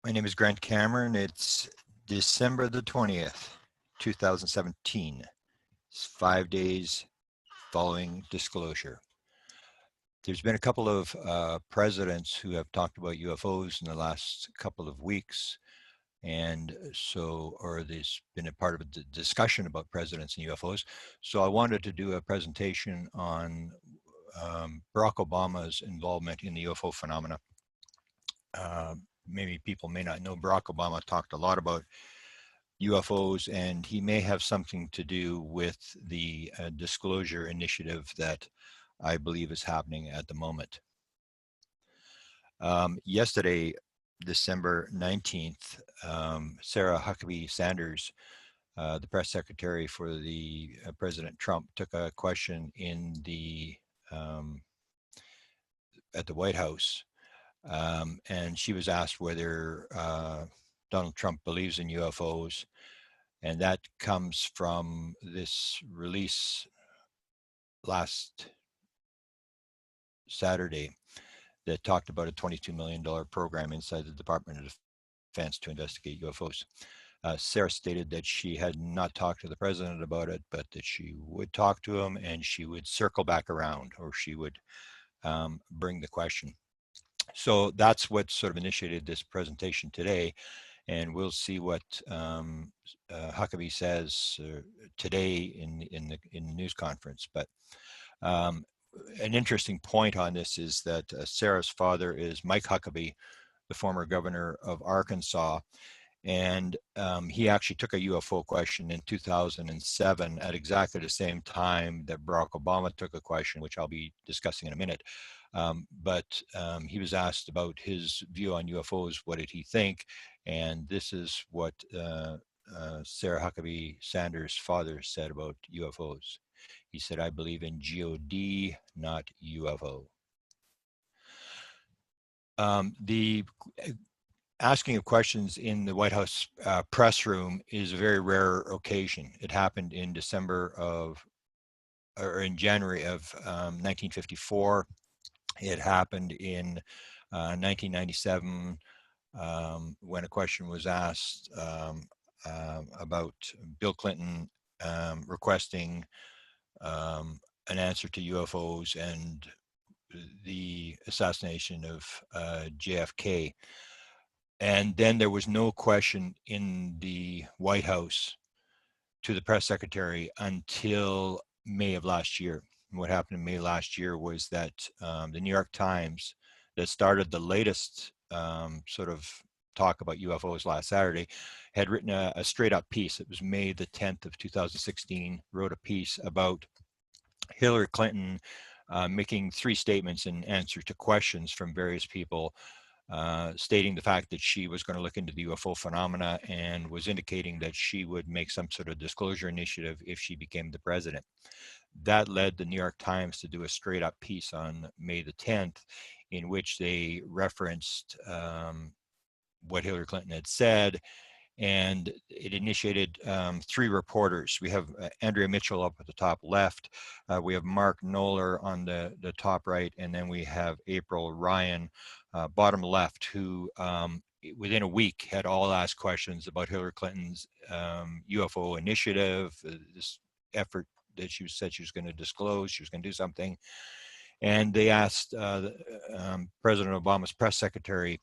My name is GrantCameron. It's December the 20th, 2017. It's 5 days following disclosure. There's been a couple of presidents who have talked about UFOs in the last couple of weeks. Or there's been a part of a discussion about presidents and UFOs. So I wanted to do a presentation on Barack Obama's involvement in the UFO phenomena. Maybe people may not know Barack Obama talked a lot about UFOs, and he may have something to do with the disclosure initiative that I believe is happening at the moment. Yesterday, December 19th, Sarah Huckabee Sanders, the press secretary for the President Trump, took a question at the White House, and she was asked whether Donald Trump believes in UFOs. And that comes from this release last Saturday that talked about a $22 million program inside the Department of Defense to investigate UFOs. Sarah stated that she had not talked to the president about it, but that she would talk to him and she would circle back around, or she would bring the question. So that's what sort of initiated this presentation today. And we'll see what Huckabee says today in the news conference. But an interesting point on this is that Sarah's father is Mike Huckabee, the former governor of Arkansas, and he actually took a UFO question in 2007 at exactly the same time that Barack Obama took a question, which I'll be discussing in a minute. But he was asked about his view on UFOs. What did he think? And this is what Sarah Huckabee Sanders' father said about UFOs. He said, "I believe in God, not UFO." The asking of questions in the White House press room is a very rare occasion. It happened in January of 1954. It happened in 1997 when a question was asked about Bill Clinton requesting an answer to UFOs and the assassination of JFK. And then there was no question in the White House to the press secretary until May of last year. And what happened in May last year was that the New York Times, that started the latest sort of talk about UFOs last Saturday, had written a straight up piece. It was May the 10th of 2016, wrote a piece about Hillary Clinton making three statements in answer to questions from various people, stating the fact that she was going to look into the UFO phenomena and was indicating that she would make some sort of disclosure initiative if she became the president. That led the New York Times to do a straight up piece on May the 10th in which they referenced what Hillary Clinton had said, and it initiated three reporters. We have Andrea Mitchell up at the top left, we have Mark Knoller on the top right, and then we have April Ryan bottom left, who within a week had all asked questions about Hillary Clinton's UFO initiative, this effort that she said she was going to disclose, she was going to do something. And they asked President Obama's press secretary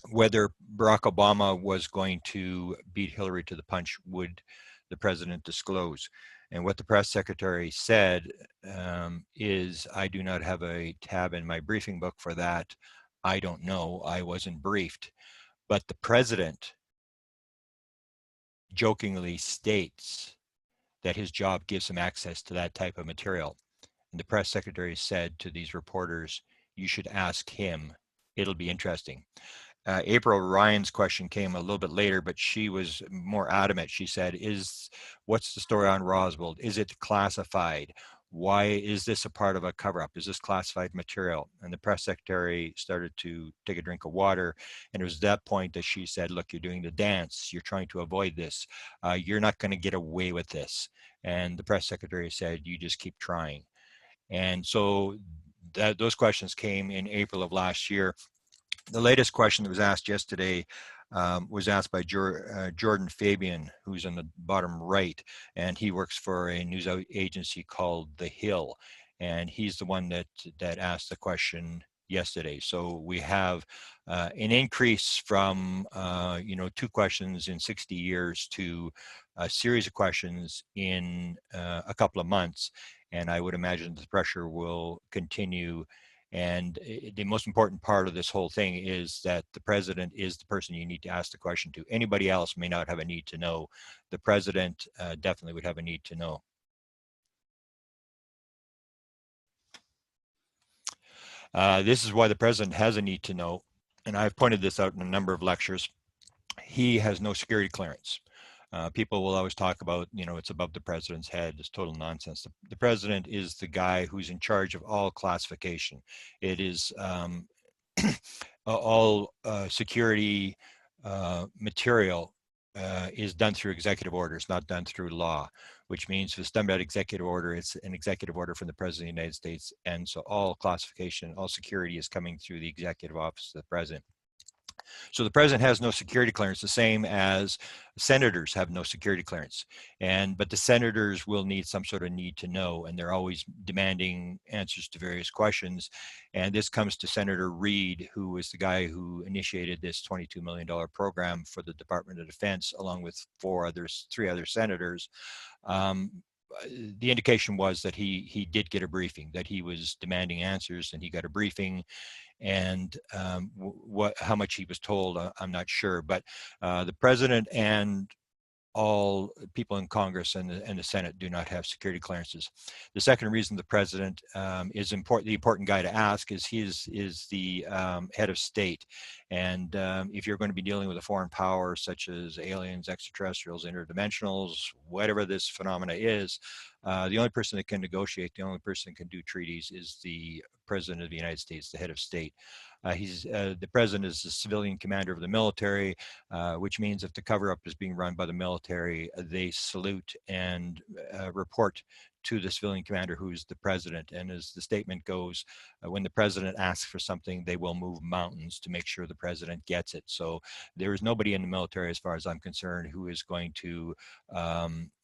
whether Barack Obama was going to beat Hillary to the punch, would the president disclose? And what the press secretary said is, "I do not have a tab in my briefing book for that. I don't know. I wasn't briefed." But the president jokingly states that his job gives him access to that type of material. And the press secretary said to these reporters, "You should ask him. It'll be interesting." April Ryan's question came a little bit later, but she was more adamant. She said, "What's the story on Roswell? Is it classified? Why is this a part of a cover-up? Is this classified material?" And the press secretary started to take a drink of water. And it was at that point that she said, "Look, you're doing the dance. You're trying to avoid this. You're not going to get away with this." And the press secretary said, "You just keep trying." And so those questions came in April of last year. The latest question that was asked yesterday was asked by Jordan Fabian, who's on the bottom right, and he works for a news agency called The Hill, and he's the one that asked the question yesterday. So we have an increase from 2 questions in 60 years to a series of questions in a couple of months, and I would imagine the pressure will continue. And the most important part of this whole thing is that the president is the person you need to ask the question to. Anybody else may not have a need to know. The president definitely would have a need to know. This is why the president has a need to know, and I've pointed this out in a number of lectures. He has no security clearance. People will always talk about, it's above the president's head. It's total nonsense. The president is the guy who's in charge of all classification. It is all security material is done through executive orders, not done through law, which means if it's done by executive order, it's an executive order from the President of the United States. And so all classification, all security is coming through the executive office of the president. So the president has no security clearance, the same as senators have no security clearance. But the senators will need some sort of need to know, and they're always demanding answers to various questions. And this comes to Senator Reid, who was the guy who initiated this $22 million program for the Department of Defense, along with 3 other senators. The indication was that he did get a briefing, that he was demanding answers, and he got a briefing. And how much he was told, I'm not sure. But the president and all people in Congress and the Senate do not have security clearances. The second reason the president is the important guy to ask is he is the head of state. And if you're going to be dealing with a foreign power such as aliens, extraterrestrials, interdimensionals, whatever this phenomena is, the only person that can negotiate, the only person that can do treaties is the President of the United States, the head of state. The president is the civilian commander of the military, which means if the cover-up is being run by the military, they salute and report to the civilian commander, who's the president. And as the statement goes, when the president asks for something, they will move mountains to make sure the president gets it. So there is nobody in the military, as far as I'm concerned, who is going to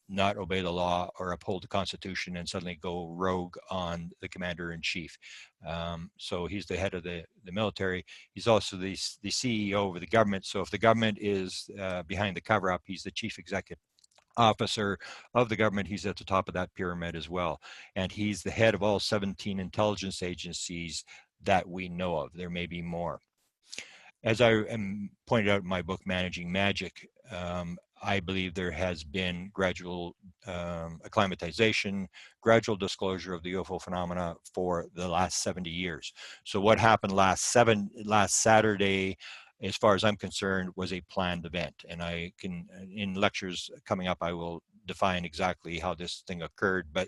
not obey the law or uphold the Constitution and suddenly go rogue on the commander-in-chief. So he's the head of the military. He's also the CEO of the government. So if the government is behind the cover-up, he's the chief executive officer of the government. He's at the top of that pyramid as well. And he's the head of all 17 intelligence agencies that we know of. There may be more. As I pointed out in my book, Managing Magic, I believe there has been gradual acclimatization, gradual disclosure of the UFO phenomena for the last 70 years. So what happened last Saturday, as far as I'm concerned, was a planned event. And I can, in lectures coming up, I will define exactly how this thing occurred. But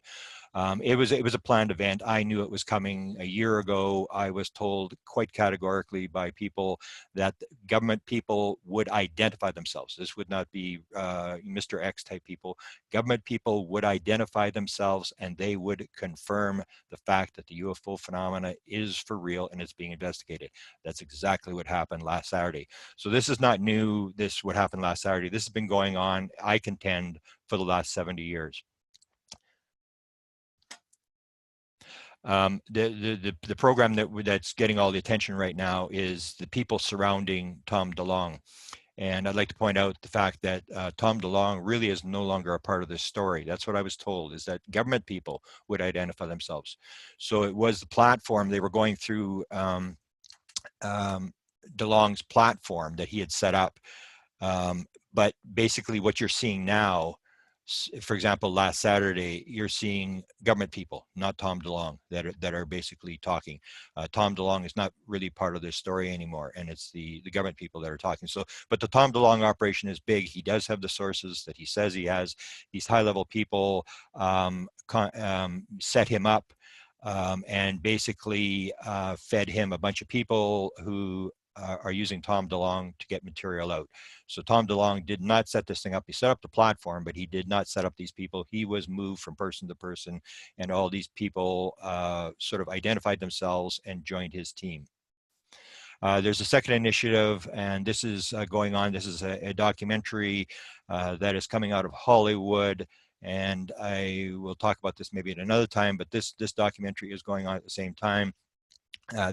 it was a planned event. I knew it was coming a year ago. I was told quite categorically by people that government people would identify themselves. This would not be Mr. X type people. Government people would identify themselves, and they would confirm the fact that the UFO phenomena is for real and it's being investigated. That's exactly what happened last Saturday. So this is not new. What happened last Saturday. This has been going on, I contend, for the last 70 years. The program that's getting all the attention right now is the people surrounding Tom DeLonge. And I'd like to point out the fact that Tom DeLonge really is no longer a part of this story. That's what I was told, is that government people would identify themselves. So it was the platform, they were going through DeLonge's platform that he had set up. But basically what you're seeing now, for example, last Saturday, you're seeing government people, not Tom DeLonge, that are basically talking. Tom DeLonge is not really part of this story anymore, and it's the government people that are talking. So, but the Tom DeLonge operation is big. He does have the sources that he says he has. These high-level people set him up and basically fed him a bunch of people who are using Tom DeLonge to get material out. So Tom DeLonge did not set this thing up. He set up the platform, but he did not set up these people. He was moved from person to person, and all these people sort of identified themselves and joined his team. There's a second initiative, and this is going on. This is a documentary that is coming out of Hollywood, and I will talk about this maybe at another time, but this documentary is going on at the same time.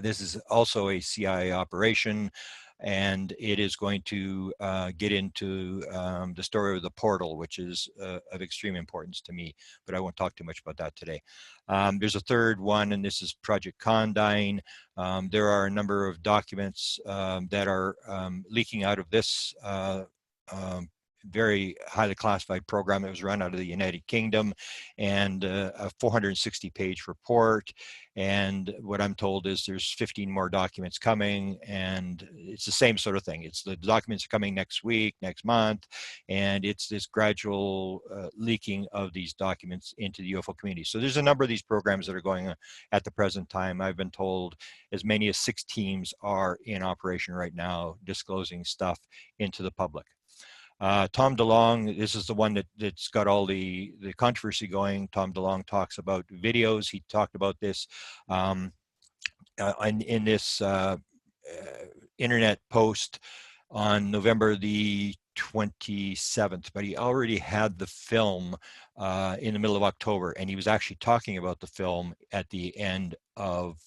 This is also a CIA operation, and it is going to get into the story of the portal, which is of extreme importance to me, but I won't talk too much about that today. There's a third one, and this is Project Condign. There are a number of documents that are leaking out of this very highly classified program that was run out of the United Kingdom, and a 460-page report. And what I'm told is there's 15 more documents coming, and it's the same sort of thing. It's the documents are coming next week, next month, and it's this gradual leaking of these documents into the UFO community. So there's a number of these programs that are going on at the present time. I've been told as many as 6 teams are in operation right now, disclosing stuff into the public. Tom DeLonge, this is the one that's got all the controversy going. Tom DeLonge talks about videos. He talked about this in this internet post on November the 27th, but he already had the film in the middle of October, and he was actually talking about the film at the end of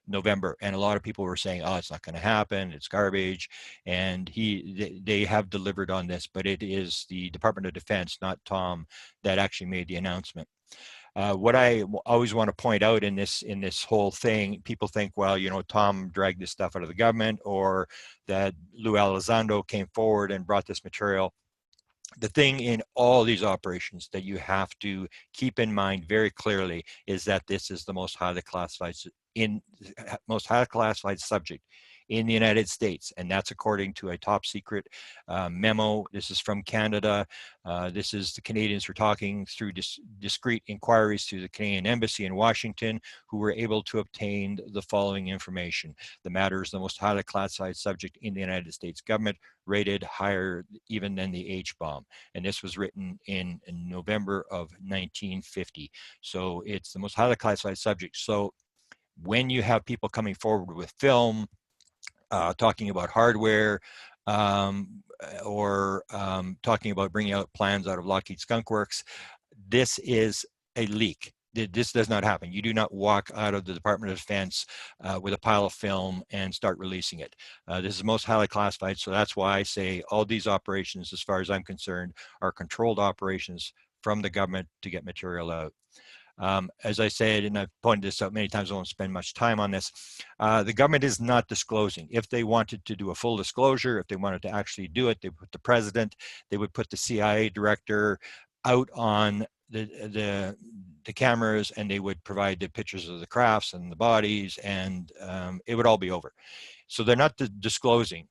November, and a lot of people were saying, oh, it's not going to happen, it's garbage, and they have delivered on this, but it is the Department of Defense, not Tom, that actually made the announcement. What I always want to point out in this whole thing, people think, well, you know, Tom dragged this stuff out of the government, or that Lou Elizondo came forward and brought this material. The thing in all these operations that you have to keep in mind very clearly is that this is the most highly classified subject in the United States, and that's according to a top secret memo. This is from Canada. This is the Canadians were talking through discreet inquiries through the Canadian Embassy in Washington, who were able to obtain the following information. The matter is the most highly classified subject in the United States government, rated higher even than the H-bomb. And this was written in November of 1950. So it's the most highly classified subject. So when you have people coming forward with film, talking about hardware, or talking about bringing out plans out of Lockheed Skunk Works, this is a leak. This does not happen. You do not walk out of the Department of Defense with a pile of film and start releasing it. This is the most highly classified, so that's why I say all these operations, as far as I'm concerned, are controlled operations from the government to get material out. As I said, and I've pointed this out many times, I won't spend much time on this, the government is not disclosing. If they wanted to do a full disclosure, if they wanted to actually do it, they would put the president, they would put the CIA director out on the cameras, and they would provide the pictures of the crafts and the bodies, and it would all be over. So they're not disclosing.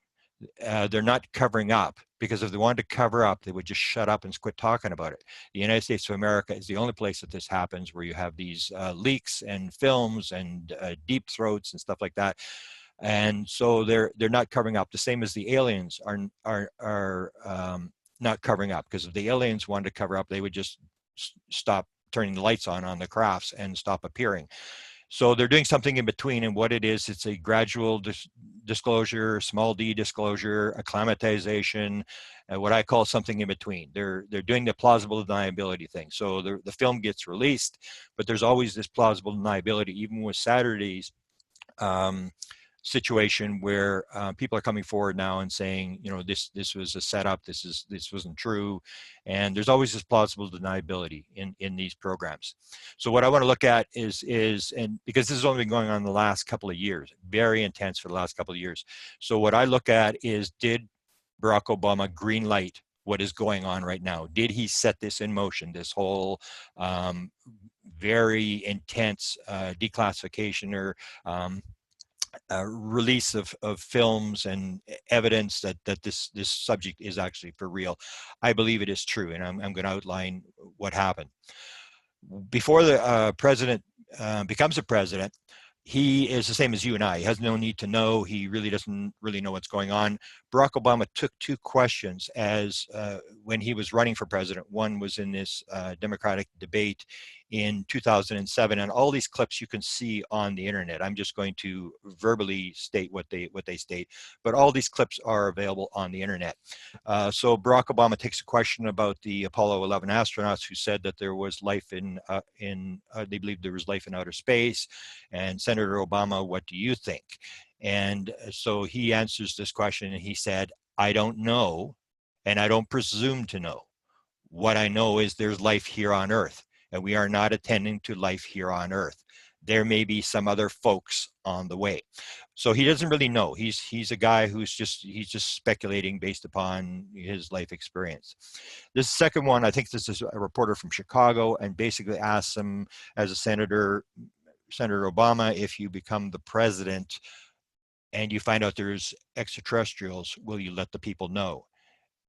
They're not covering up, because if they wanted to cover up, they would just shut up and quit talking about it. The United States of America is the only place that this happens, where you have these leaks and films and deep throats and stuff like that. And so they're not covering up. The same as the aliens are not covering up, because if the aliens wanted to cover up, they would just stop turning the lights on the crafts and stop appearing. So they're doing something in between, and what it is, it's a gradual disclosure, small d disclosure, acclimatization, what I call something in between. They're doing the plausible deniability thing. So the film gets released, but there's always this plausible deniability, even with Saturday's situation, where people are coming forward now and saying, you know, this was a setup, this wasn't true, and there's always this plausible deniability in these programs. So what I want to look at is and because this has only been going on the last couple of years, very intense for the last couple of years. So what I look at is, did Barack Obama green light what is going on right now? Did he set this in motion, this whole very intense declassification or release of films and evidence that this subject is actually for real? I believe it is true, and I'm going to outline what happened. Before the president becomes a president, he is the same as you and I. He has no need to know. He really doesn't really know what's going on. Barack Obama took 2 questions as when he was running for president. One was in this Democratic debate in 2007, and all these clips you can see on the internet. I'm just going to verbally state what they state, but all these clips are available on the internet. So Barack Obama takes a question about the Apollo 11 astronauts who said that there was life they believed there was life in outer space, and Senator Obama, what do you think? And so he answers this question, and he said, I don't know, and I don't presume to know. What I know is there's life here on Earth, and we are not attending to life here on Earth. There may be some other folks on the way. So he doesn't really know. He's a guy who's just speculating based upon his life experience. This second one, I think this is a reporter from Chicago, and basically asks him, as a Senator Obama, if you become the president and you find out there's extraterrestrials, will you let the people know?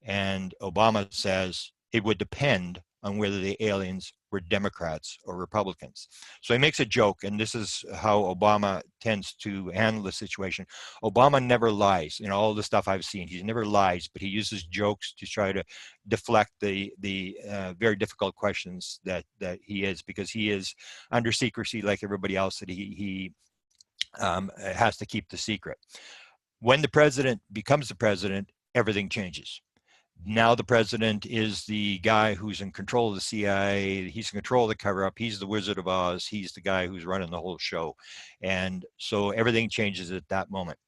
And Obama says it would depend on whether the aliens were Democrats or Republicans. So he makes a joke, and this is how Obama tends to handle the situation. Obama never lies. In all the stuff I've seen, he never lies, but he uses jokes to try to deflect the very difficult questions that he is, because he is under secrecy like everybody else, that he has to keep the secret. When the president becomes the president, everything changes. Now the president is the guy who's in control of the CIA. He's in control of the cover-up. He's the Wizard of Oz. He's the guy who's running the whole show. And so everything changes at that moment.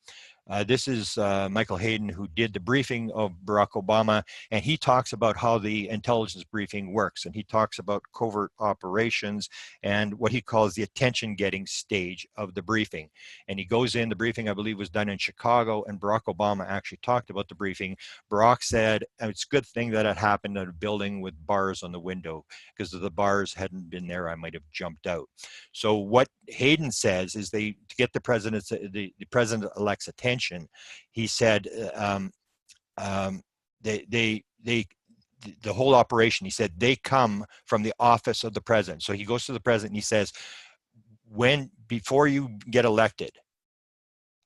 This is Michael Hayden, who did the briefing of Barack Obama, and he talks about how the intelligence briefing works, and he talks about covert operations and what he calls the attention-getting stage of the briefing. And he goes in, the briefing, I believe, was done in Chicago, and Barack Obama actually talked about the briefing. Barack said, it's a good thing that it happened at a building with bars on the window, because if the bars hadn't been there, I might have jumped out. So what Hayden says is to get the president-elect's attention, he said the whole operation, he said, they come from the office of the president. So he goes to the president and he says, before you get elected,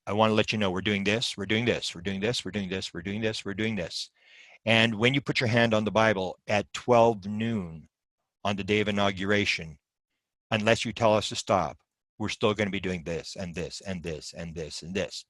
I want to let you know we're doing this, we're doing this, we're doing this, we're doing this, we're doing this, we're doing this. And when you put your hand on the Bible at 12 noon on the day of inauguration, unless you tell us to stop, we're still going to be doing this and this and this and this and this.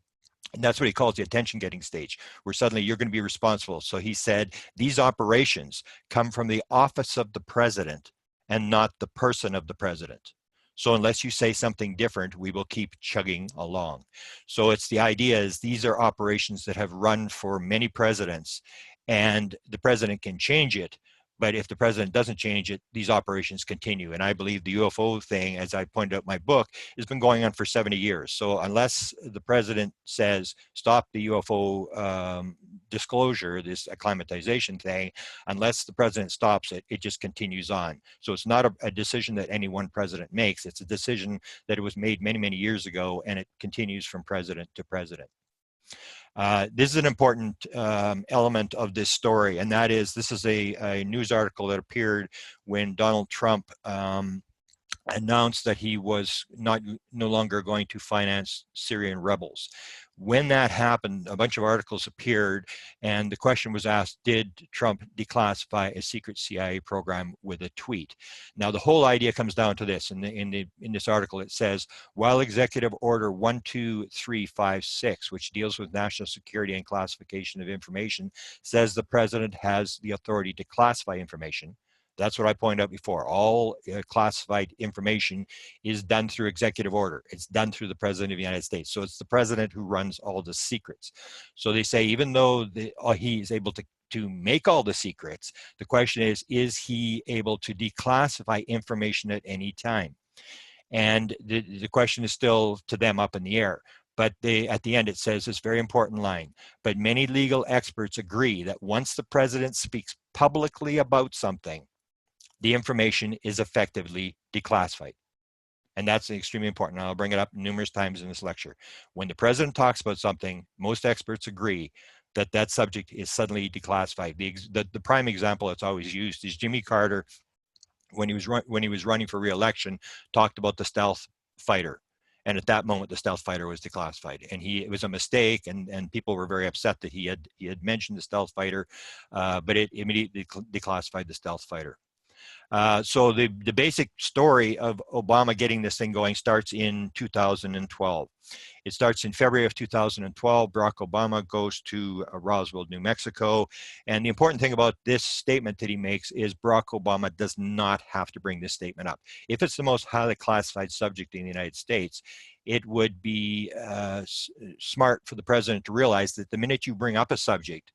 And that's what he calls the attention-getting stage, where suddenly you're going to be responsible. So he said, these operations come from the office of the president and not the person of the president. So unless you say something different, we will keep chugging along. So it's the idea is these are operations that have run for many presidents, and the president can change it. But if the president doesn't change it, these operations continue. And I believe the UFO thing, as I pointed out in my book, has been going on for 70 years. So unless the president says, stop the UFO disclosure, this acclimatization thing, unless the president stops it, it just continues on. So it's not a decision that any one president makes. It's a decision that it was made many, many years ago, and it continues from president to president. This is an important element of this story, and that is, this is a news article that appeared when Donald Trump announced that he was no longer going to finance Syrian rebels. When that happened, a bunch of articles appeared, and the question was asked, did Trump declassify a secret CIA program with a tweet? Now, the whole idea comes down to this. In this article, it says, while Executive Order 12356, which deals with national security and classification of information, says the president has the authority to classify information. That's what I pointed out before. All classified information is done through executive order. It's done through the president of the United States. So it's the president who runs all the secrets. So they say, even though he is able to make all the secrets, the question is he able to declassify information at any time? And the question is still to them up in the air. But at the end, it says this very important line, but many legal experts agree that once the president speaks publicly about something, the information is effectively declassified. And that's extremely important. I'll bring it up numerous times in this lecture. When the president talks about something, most experts agree that that subject is suddenly declassified. The prime example that's always used is Jimmy Carter, when he was running for re-election, talked about the stealth fighter. And at that moment, the stealth fighter was declassified, and it was a mistake, and people were very upset that he had mentioned the stealth fighter, but it immediately declassified the stealth fighter. So the basic story of Obama getting this thing going starts in 2012. It starts in February of 2012. Barack Obama goes to Roswell, New Mexico. And the important thing about this statement that he makes is Barack Obama does not have to bring this statement up. If it's the most highly classified subject in the United States, it would be smart for the president to realize that the minute you bring up a subject,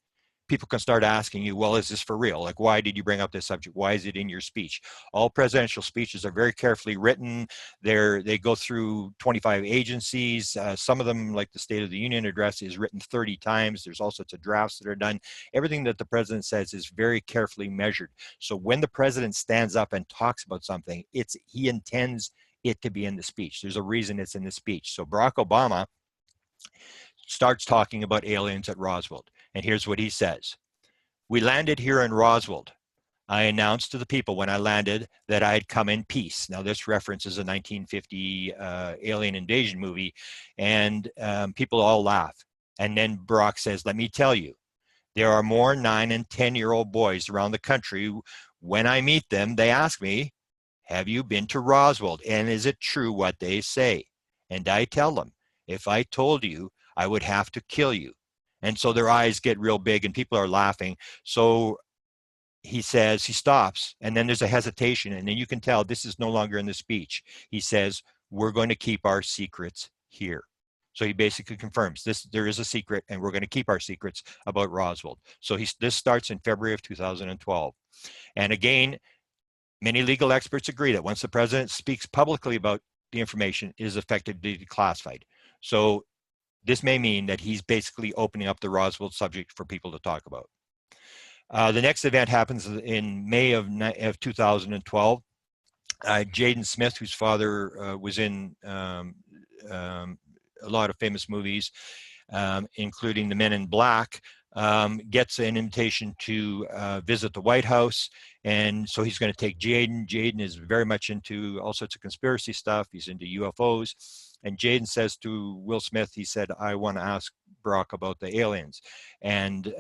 people can start asking you, well, is this for real? Like, why did you bring up this subject? Why is it in your speech? All presidential speeches are very carefully written. They go through 25 agencies. Some of them, like the State of the Union address, is written 30 times. There's all sorts of drafts that are done. Everything that the president says is very carefully measured. So when the president stands up and talks about something, he intends it to be in the speech. There's a reason it's in the speech. So Barack Obama starts talking about aliens at Roswell. And here's what he says. We landed here in Roswell. I announced to the people when I landed that I had come in peace. Now, this references a 1950 alien invasion movie, and people all laugh. And then Barack says, let me tell you, there are more 9- and 10-year-old boys around the country. When I meet them, they ask me, have you been to Roswell? And is it true what they say? And I tell them, if I told you, I would have to kill you. And so their eyes get real big and people are laughing. So he says, he stops, and then there's a hesitation, and then you can tell this is no longer in the speech. He says, we're going to keep our secrets here. So he basically confirms there is a secret, and we're going to keep our secrets about Roswell. So this starts in February of 2012. And again, many legal experts agree that once the president speaks publicly about the information, it is effectively declassified. So this may mean that he's basically opening up the Roswell subject for people to talk about. The next event happens in May of 2012. Jaden Smith, whose father was in a lot of famous movies, including The Men in Black, gets an invitation to visit the White House. And so he's going to take Jaden. Jaden is very much into all sorts of conspiracy stuff. He's into UFOs. And Jaden says to Will Smith, he said, I want to ask Barack about the aliens. And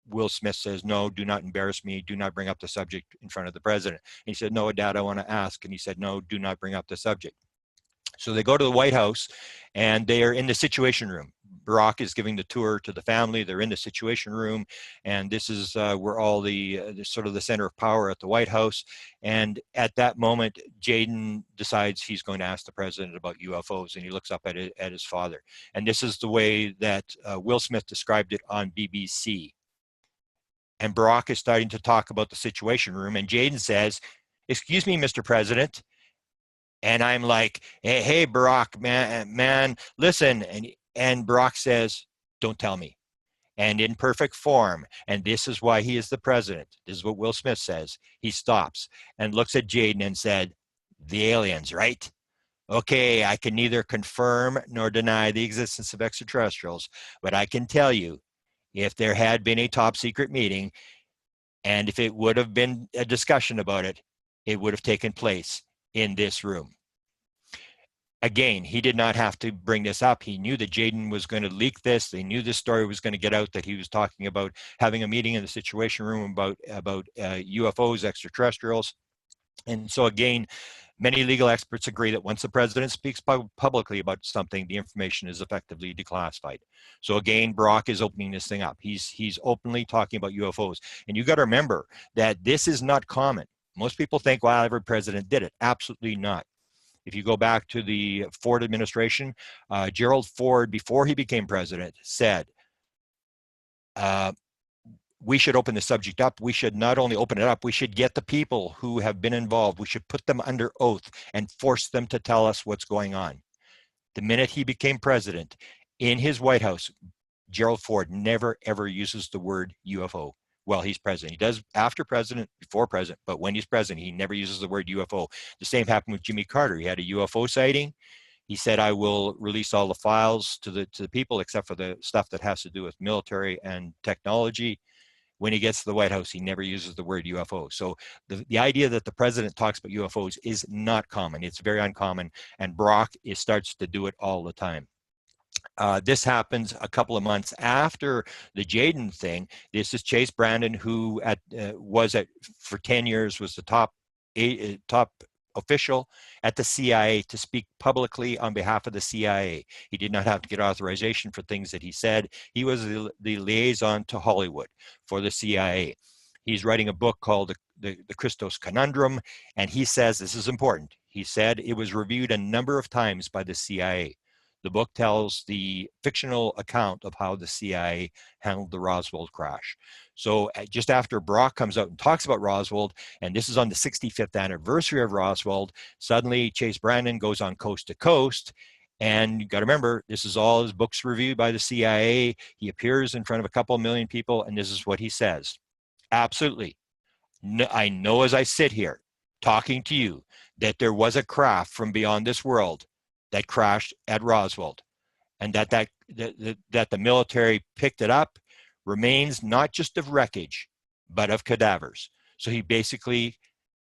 Will Smith says, no, do not embarrass me. Do not bring up the subject in front of the president. And he said, no, Dad, I want to ask. And he said, no, do not bring up the subject. So they go to the White House and they are in the Situation Room. Barack is giving the tour to the family. They're in the Situation Room, and this is where all the sort of the center of power at the White House. And at that moment, Jaden decides he's going to ask the president about UFOs, and he looks up at his father. And this is the way that Will Smith described it on BBC. And Barack is starting to talk about the Situation Room, and Jaden says, excuse me, Mr. President. And I'm like, hey, Barack, man, listen. And Barack says, don't tell me. And in perfect form, and this is why he is the president. This is what Will Smith says. He stops and looks at Jaden and said, the aliens, right? Okay, I can neither confirm nor deny the existence of extraterrestrials, but I can tell you, if there had been a top secret meeting, and if it would have been a discussion about it, it would have taken place in this room. Again, he did not have to bring this up. He knew that Jaden was going to leak this. They knew this story was going to get out, that he was talking about having a meeting in the Situation Room about UFOs, extraterrestrials. And so again, many legal experts agree that once the president speaks publicly about something, the information is effectively declassified. So again, Barack is opening this thing up. He's openly talking about UFOs. And you got to remember that this is not common. Most people think, well, every president did it. Absolutely not. If you go back to the Ford administration, Gerald Ford, before he became president, said, we should open the subject up. We should not only open it up, we should get the people who have been involved. We should put them under oath and force them to tell us what's going on. The minute he became president, in his White House, Gerald Ford never, ever uses the word UFO. Well, he's president. He does after president, before president, but when he's president, he never uses the word UFO. The same happened with Jimmy Carter. He had a UFO sighting. He said, I will release all the files to the people, except for the stuff that has to do with military and technology. When he gets to the White House, he never uses the word UFO. So the idea that the president talks about UFOs is not common. It's very uncommon, and Barack starts to do it all the time. This happens a couple of months after the Jaden thing. This is Chase Brandon, who for 10 years was the top official at the CIA to speak publicly on behalf of the CIA. He did not have to get authorization for things that he said. He was the liaison to Hollywood for the CIA. He's writing a book called the Christos Conundrum, and he says, this is important, he said it was reviewed a number of times by the CIA. The book tells the fictional account of how the CIA handled the Roswell crash. So just after Barack comes out and talks about Roswell, and this is on the 65th anniversary of Roswell, suddenly Chase Brandon goes on Coast to Coast. And you got to remember, this is all his books reviewed by the CIA. He appears in front of a couple million people, and this is what he says. Absolutely. No, I know as I sit here talking to you that there was a craft from beyond this world that crashed at Roswell, and that the military picked it up, remains not just of wreckage, but of cadavers. So he basically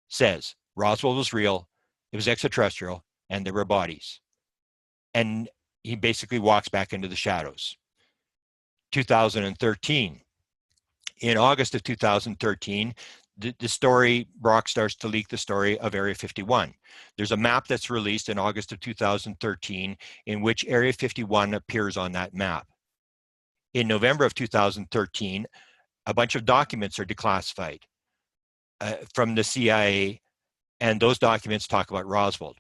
says Roswell was real, it was extraterrestrial, and there were bodies. And he basically walks back into the shadows. 2013. In August of 2013, the story, Brock starts to leak the story of Area 51. There's a map that's released in August of 2013 in which Area 51 appears on that map. In November of 2013, a bunch of documents are declassified from the CIA, and those documents talk about Roswell.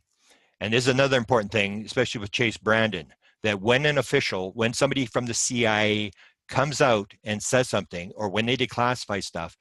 And this is another important thing, especially with Chase Brandon, that when somebody from the CIA comes out and says something, or when they declassify stuff,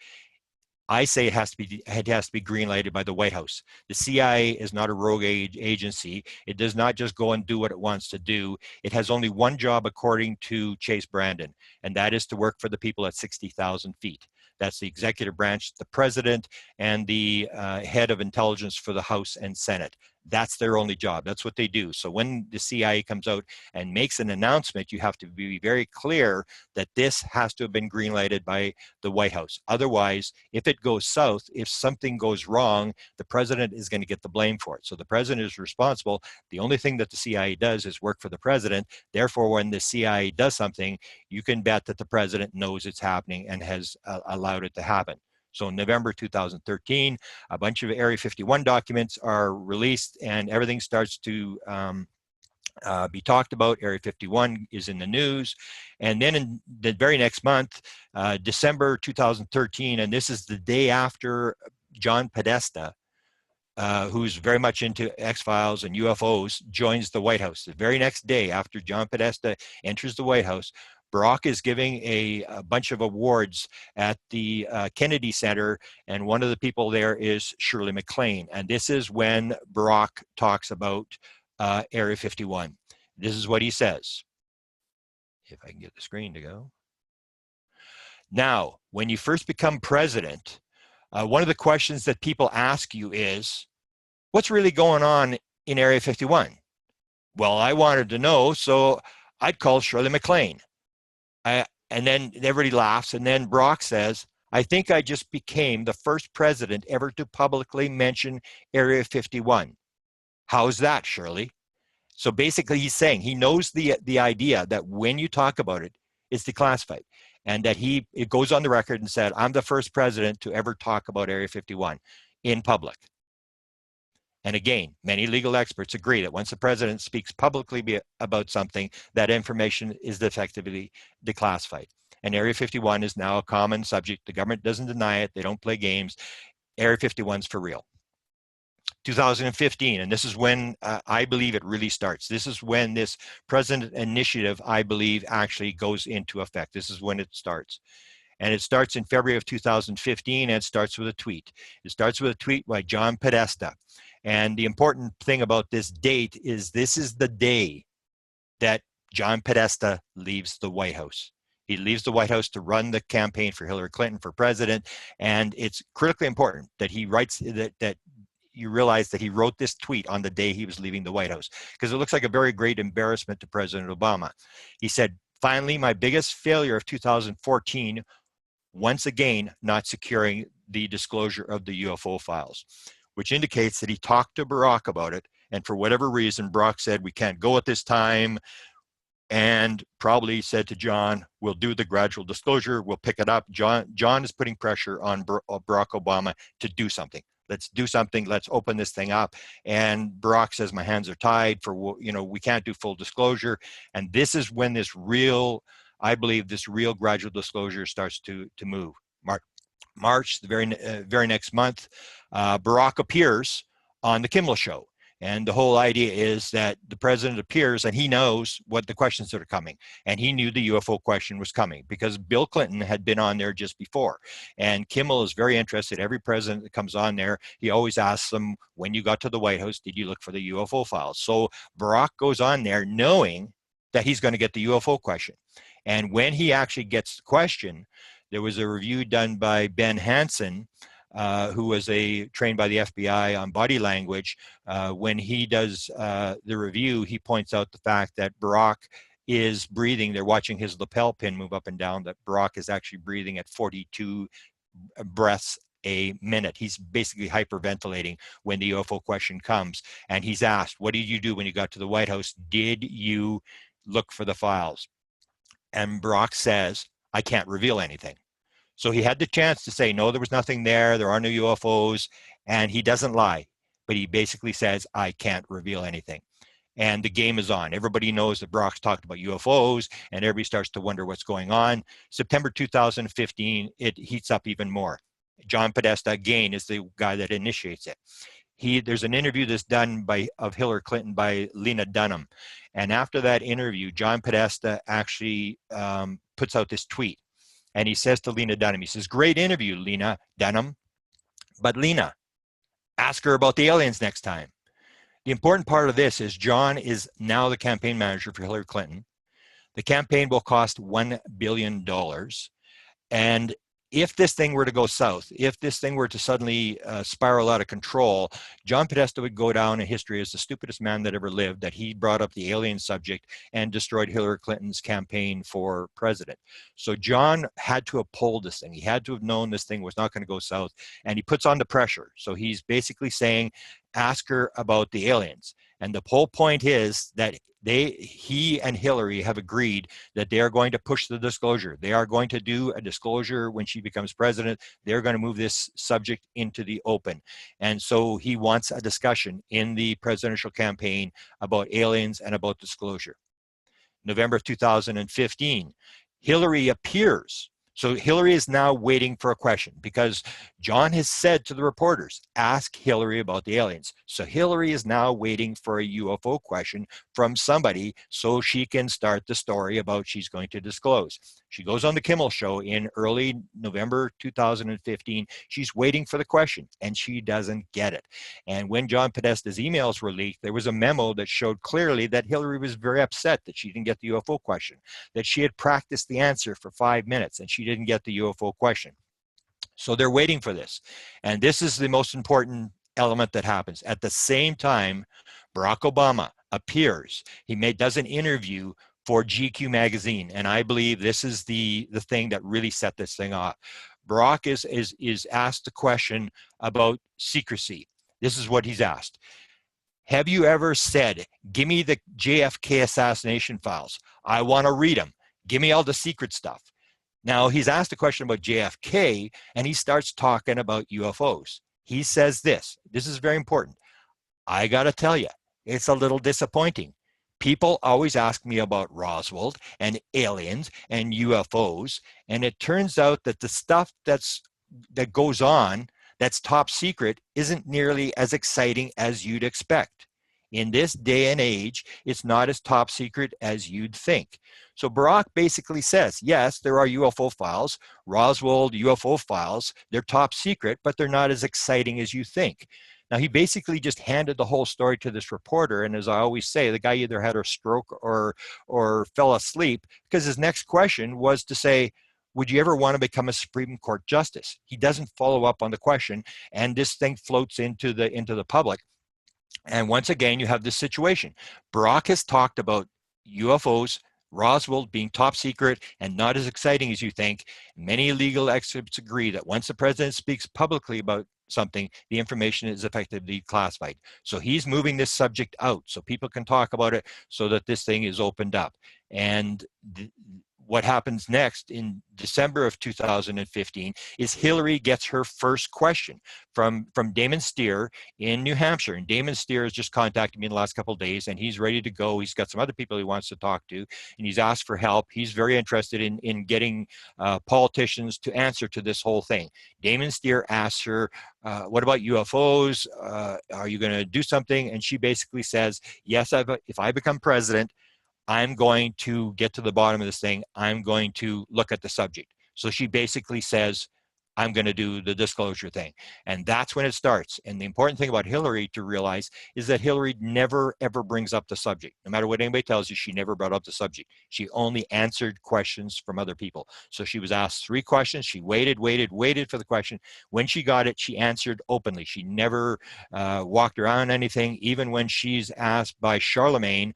I say it has to be green lighted by the White House. The CIA is not a rogue agency. It does not just go and do what it wants to do. It has only one job, according to Chase Brandon, and that is to work for the people at 60,000 feet. That's the executive branch, the president, and the head of intelligence for the House and Senate. That's their only job. That's what they do. So when the CIA comes out and makes an announcement, you have to be very clear that this has to have been greenlighted by the White House. Otherwise, if it goes south, if something goes wrong, the president is going to get the blame for it. So the president is responsible. The only thing that the CIA does is work for the president. Therefore, when the CIA does something, you can bet that the president knows it's happening and has allowed it to happen. So in November 2013, a bunch of Area 51 documents are released, and everything starts to be talked about. Area 51 is in the news. And then in the very next month, December 2013, and this is the day after John Podesta, who's very much into X-Files and UFOs, joins the White House. The very next day after John Podesta enters the White House, Barack is giving a bunch of awards at the Kennedy Center, and one of the people there is Shirley MacLaine. And this is when Barack talks about Area 51. This is what he says. If I can get the screen to go. Now, when you first become president, one of the questions that people ask you is, what's really going on in Area 51? Well, I wanted to know, so I'd call Shirley MacLaine. And then everybody laughs, and then Barack says, I think I just became the first president ever to publicly mention Area 51. How's that, Shirley? So basically he's saying he knows the idea that when you talk about it, it's declassified, and that it goes on the record and said, I'm the first president to ever talk about Area 51 in public. And again, many legal experts agree that once the president speaks publicly about something, that information is effectively declassified. And Area 51 is now a common subject. The government doesn't deny it. They don't play games. Area 51 is for real. 2015, and this is when I believe it really starts. This is when this president initiative, I believe, actually goes into effect. This is when it starts. And it starts in February of 2015, and it starts with a tweet. It starts with a tweet by John Podesta. And the important thing about this date is this is the day that John Podesta leaves the White House. He leaves the White House to run the campaign for Hillary Clinton for president. And it's critically important that he writes that you realize that he wrote this tweet on the day he was leaving the White House, because it looks like a very great embarrassment to President Obama. He said, finally, my biggest failure of 2014, once again, not securing the disclosure of the UFO files, which indicates that he talked to Barack about it. And for whatever reason, Barack said, we can't go at this time. and probably said to John, we'll do the gradual disclosure, we'll pick it up. John is putting pressure on Barack Obama to do something. Let's do something, let's open this thing up. And Barack says, my hands are tied for, we can't do full disclosure. And this is when this real, I believe this real gradual disclosure starts to move. March, the very next month, Barack appears on the Kimmel Show. And the whole idea is that the president appears and he knows what the questions that are coming. And he knew the UFO question was coming because Bill Clinton had been on there just before. And Kimmel is very interested. Every president that comes on there, he always asks them, when you got to the White House, did you look for the UFO files? So Barack goes on there knowing that he's going to get the UFO question. And when he actually gets the question, there was a review done by Ben Hansen, who was trained by the FBI on body language. When he does the review, he points out the fact that Barack is breathing. They're watching his lapel pin move up and down, that Barack is actually breathing at 42 breaths a minute. He's basically hyperventilating when the UFO question comes. And he's asked, what did you do when you got to the White House? Did you look for the files? And Barack says, I can't reveal anything. So he had the chance to say, no, there was nothing there. There are no UFOs. And he doesn't lie, but he basically says, I can't reveal anything. And the game is on. Everybody knows that Barack's talked about UFOs and everybody starts to wonder what's going on. September 2015, it heats up even more. John Podesta, again, is the guy that initiates it. There's an interview that's done of Hillary Clinton by Lena Dunham. And after that interview, John Podesta actually puts out this tweet. And he says to Lena Dunham, he says, great interview, Lena Dunham. But Lena, ask her about the aliens next time. The important part of this is John is now the campaign manager for Hillary Clinton. The campaign will cost $1 billion. And if this thing were to go south, if this thing were to suddenly spiral out of control, John Podesta would go down in history as the stupidest man that ever lived, that he brought up the alien subject and destroyed Hillary Clinton's campaign for president. So John had to uphold this thing. He had to have known this thing was not going to go south, and he puts on the pressure. So he's basically saying, ask her about the aliens. And the whole point is that he and Hillary have agreed that they are going to push the disclosure. They are going to do a disclosure when she becomes president. They're going to move this subject into the open. And so he wants a discussion in the presidential campaign about aliens and about disclosure. November of 2015, Hillary appears. So Hillary is now waiting for a question because John has said to the reporters, ask Hillary about the aliens. So Hillary is now waiting for a UFO question from somebody so she can start the story about she's going to disclose. She goes on the Kimmel Show in early November 2015. She's waiting for the question and she doesn't get it. And when John Podesta's emails were leaked, there was a memo that showed clearly that Hillary was very upset that she didn't get the UFO question, that she had practiced the answer for 5 minutes and she didn't get the UFO question. So they're waiting for this. And this is the most important element that happens. At the same time, Barack Obama appears. He does an interview for GQ magazine. And I believe this is the thing that really set this thing off. Barack is asked the question about secrecy. This is what he's asked. Have you ever said, give me the JFK assassination files. I want to read them. Give me all the secret stuff. Now, he's asked a question about JFK, and he starts talking about UFOs. He says this is very important. I got to tell you, it's a little disappointing. People always ask me about Roswell and aliens and UFOs, and it turns out that the stuff that goes on that's top secret isn't nearly as exciting as you'd expect. In this day and age, it's not as top secret as you'd think. So Barack basically says, yes, there are UFO files, Roswell UFO files, they're top secret, but they're not as exciting as you think. Now, he basically just handed the whole story to this reporter, and as I always say, the guy either had a stroke or fell asleep, because his next question was to say, would you ever want to become a Supreme Court justice? He doesn't follow up on the question, and this thing floats into the public. And once again, you have this situation. Barack has talked about UFOs, Roswell being top secret and not as exciting as you think. Many legal experts agree that once the president speaks publicly about something, the information is effectively classified. So he's moving this subject out so people can talk about it, so that this thing is opened up. And what happens next in December of 2015 is Hillary gets her first question from Damon Steer in New Hampshire. And Damon Steer has just contacted me in the last couple of days, and he's ready to go. He's got some other people he wants to talk to, and he's asked for help. He's very interested in getting politicians to answer to this whole thing. Damon Steer asks her, what about UFOs? Are you going to do something? And she basically says, yes, if I become president, I'm going to get to the bottom of this thing. I'm going to look at the subject. So she basically says, I'm going to do the disclosure thing. And that's when it starts. And the important thing about Hillary to realize is that Hillary never, ever brings up the subject. No matter what anybody tells you, she never brought up the subject. She only answered questions from other people. So she was asked 3 questions. She waited for the question. When she got it, she answered openly. She never walked around anything. Even when she's asked by Charlemagne,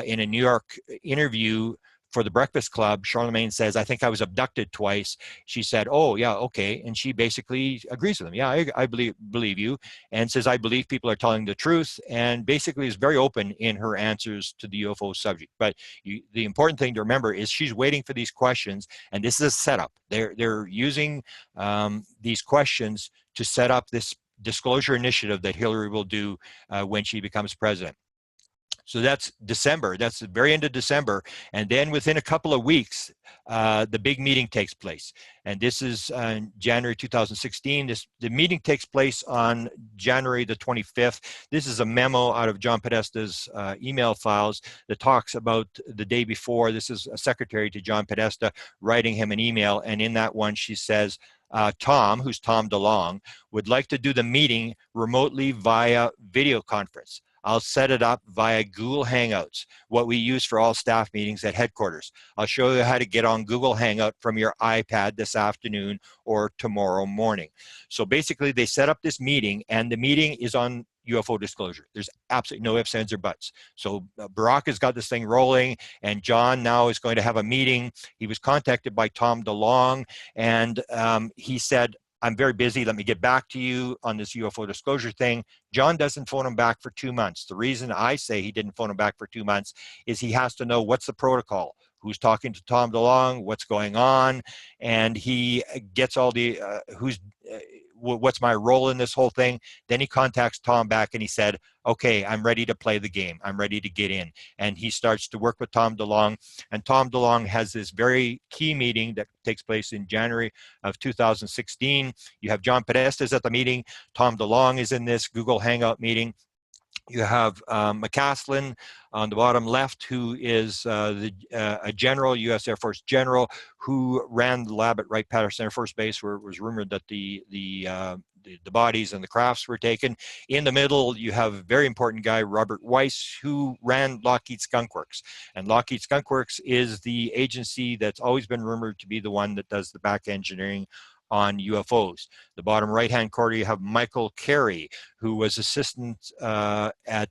in a New York interview for the Breakfast Club, Charlemagne says, I think I was abducted twice. She said, oh, yeah, okay. And she basically agrees with him. Yeah, I believe you. And says, I believe people are telling the truth. And basically is very open in her answers to the UFO subject. But the important thing to remember is she's waiting for these questions. And this is a setup. They're using these questions to set up this disclosure initiative that Hillary will do when she becomes president. So that's December. That's the very end of December. And then within a couple of weeks, the big meeting takes place. And this is January 2016. The meeting takes place on January the 25th. This is a memo out of John Podesta's email files that talks about the day before. This is a secretary to John Podesta writing him an email. And in that one, she says, Tom, who's Tom DeLonge, would like to do the meeting remotely via video conference. I'll set it up via Google Hangouts, what we use for all staff meetings at headquarters. I'll show you how to get on Google Hangout from your iPad this afternoon or tomorrow morning. So basically they set up this meeting, and the meeting is on UFO disclosure. There's absolutely no ifs, ands, or buts. So Barack has got this thing rolling, and John now is going to have a meeting. He was contacted by Tom DeLonge, and he said, I'm very busy. Let me get back to you on this UFO disclosure thing. John doesn't phone him back for 2 months. The reason I say he didn't phone him back for 2 months is he has to know what's the protocol, who's talking to Tom DeLonge, what's going on, and he gets all the what's my role in this whole thing. Then he contacts Tom back and he said, okay, I'm ready to play the game. I'm ready to get in. And he starts to work with Tom DeLonge. And Tom DeLonge has this very key meeting that takes place in January of 2016. You have John Podesta at the meeting. Tom DeLonge is in this Google Hangout meeting. You have McCaslin on the bottom left, who is a general, U.S. Air Force general, who ran the lab at Wright-Patterson Air Force Base, where it was rumored that the bodies and the crafts were taken. In the middle, you have a very important guy, Robert Weiss, who ran Lockheed Skunk Works. And Lockheed Skunk Works is the agency that's always been rumored to be the one that does the back engineering on UFOs. The bottom right-hand corner, you have Michael Carey, who was assistant at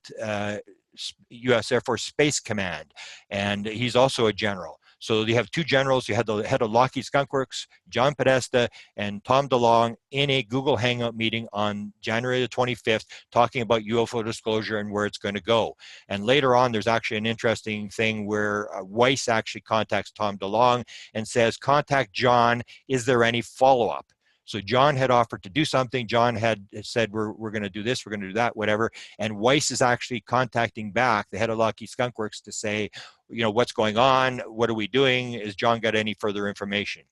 U.S. Air Force Space Command, and he's also a general. So you have 2 generals. You had the head of Lockheed Skunk Works, John Podesta, and Tom DeLonge in a Google Hangout meeting on January the 25th, talking about UFO disclosure and where it's going to go. And later on, there's actually an interesting thing where Weiss actually contacts Tom DeLonge and says, contact John, is there any follow-up? So John had offered to do something. John had said, we're going to do this, we're going to do that, whatever. And Weiss is actually contacting back the head of Lockheed Skunk Works to say, you know, what's going on? What are we doing? Has John got any further information?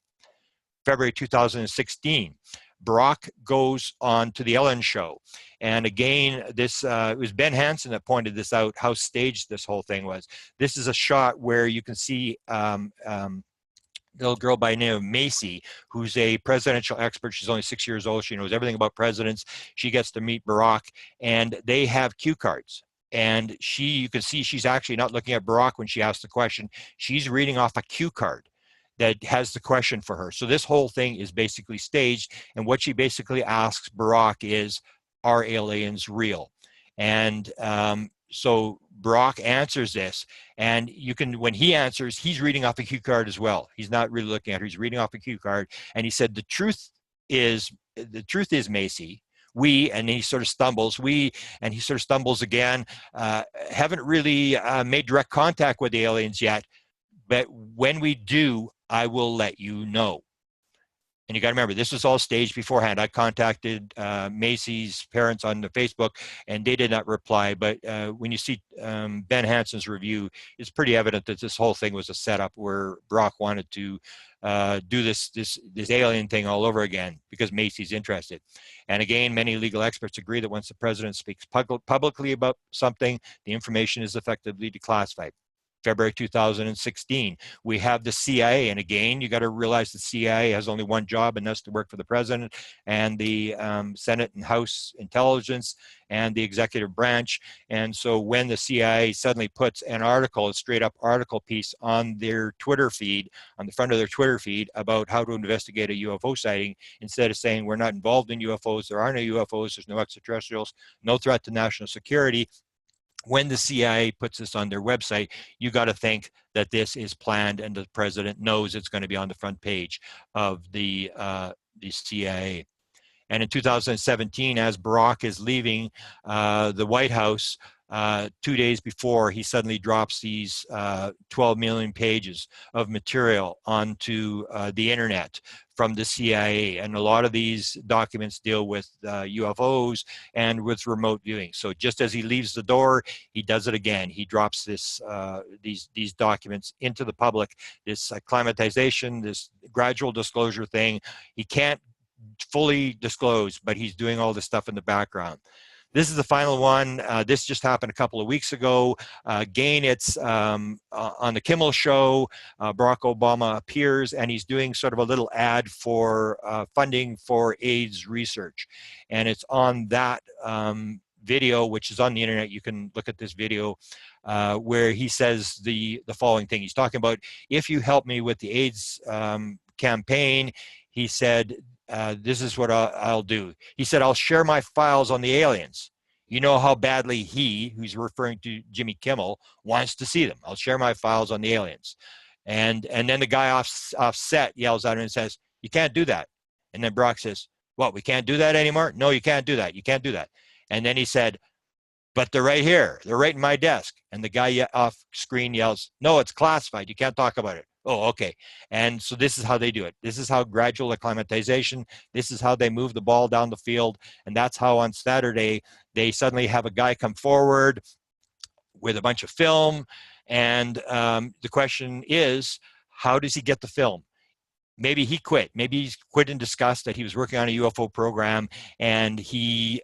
February 2016, Barack goes on to the Ellen Show. And again, this it was Ben Hansen that pointed this out, how staged this whole thing was. This is a shot where you can see little girl by the name of Macy, who's a presidential expert. She's only 6 years old. She knows everything about presidents. She gets to meet Barack, and they have cue cards. And you can see she's actually not looking at Barack when she asks the question. She's reading off a cue card that has the question for her. So this whole thing is basically staged. And what she basically asks Barack is, are aliens real? And so Barack answers this, and you can, when he answers, he's reading off a cue card as well. He's not really looking at her, he's reading off a cue card. And he said, the truth is Macy, we, and he sort of stumbles, and he sort of stumbles again, haven't really made direct contact with the aliens yet, but when we do, I will let you know. And you got to remember, this was all staged beforehand. I contacted Macy's parents on the Facebook, and they did not reply. But when you see Ben Hanson's review, it's pretty evident that this whole thing was a setup where Brock wanted to do this alien thing all over again because Macy's interested. And again, many legal experts agree that once the president speaks publicly about something, the information is effectively declassified. February 2016, we have the CIA, and again, you got to realize the CIA has only one job, and that's to work for the president and the Senate and House intelligence and the executive branch. And so when the CIA suddenly puts an article, a straight up article piece on their Twitter feed, on the front of their Twitter feed about how to investigate a UFO sighting, instead of saying we're not involved in UFOs, there are no UFOs, there's no extraterrestrials, no threat to national security, when the CIA puts this on their website, you got to think that this is planned and the president knows it's going to be on the front page of the CIA. And in 2017, as Barack is leaving the White House, 2 days before, he suddenly drops these 12 million pages of material onto the internet from the CIA. And a lot of these documents deal with UFOs and with remote viewing. So just as he leaves the door, he does it again. He drops this, these documents into the public, this acclimatization, this gradual disclosure thing. He can't fully disclose, but he's doing all this stuff in the background. This is the final one. This just happened a couple of weeks ago. Again, it's on the Kimmel show. Barack Obama appears, and he's doing sort of a little ad for funding for AIDS research. And it's on that video, which is on the internet. You can look at this video where he says the following thing. He's talking about, if you help me with the AIDS campaign, he said, this is what I'll do. He said, I'll share my files on the aliens. You know how badly he, who's referring to Jimmy Kimmel, wants to see them. I'll share my files on the aliens. And then the guy offset yells at him and says, you can't do that. And then Brock says, what, we can't do that anymore? No, you can't do that. You can't do that. And then he said, but they're right here. They're right in my desk. And the guy off screen yells, no, it's classified. You can't talk about it. Oh, okay. And so this is how they do it. This is how gradual acclimatization, this is how they move the ball down the field. And that's how on Saturday, they suddenly have a guy come forward with a bunch of film. And the question is, how does he get the film? Maybe he quit. Maybe he's quit in disgust that he was working on a UFO program and he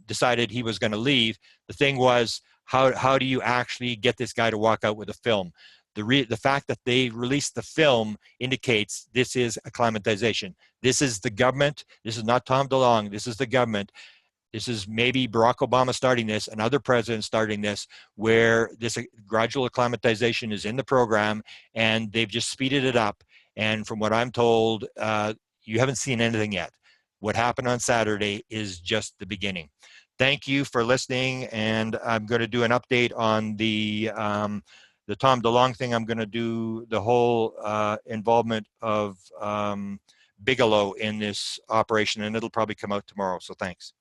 decided he was going to leave. The thing was, how do you actually get this guy to walk out with a film? The fact that they released the film indicates this is acclimatization. This is the government. This is not Tom DeLonge. This is the government. This is maybe Barack Obama starting this, another president starting this, where this gradual acclimatization is in the program, and they've just speeded it up. And from what I'm told, you haven't seen anything yet. What happened on Saturday is just the beginning. Thank you for listening, and I'm going to do an update on the Tom DeLonge thing. I'm going to do the whole involvement of Bigelow in this operation, and it'll probably come out tomorrow. So thanks.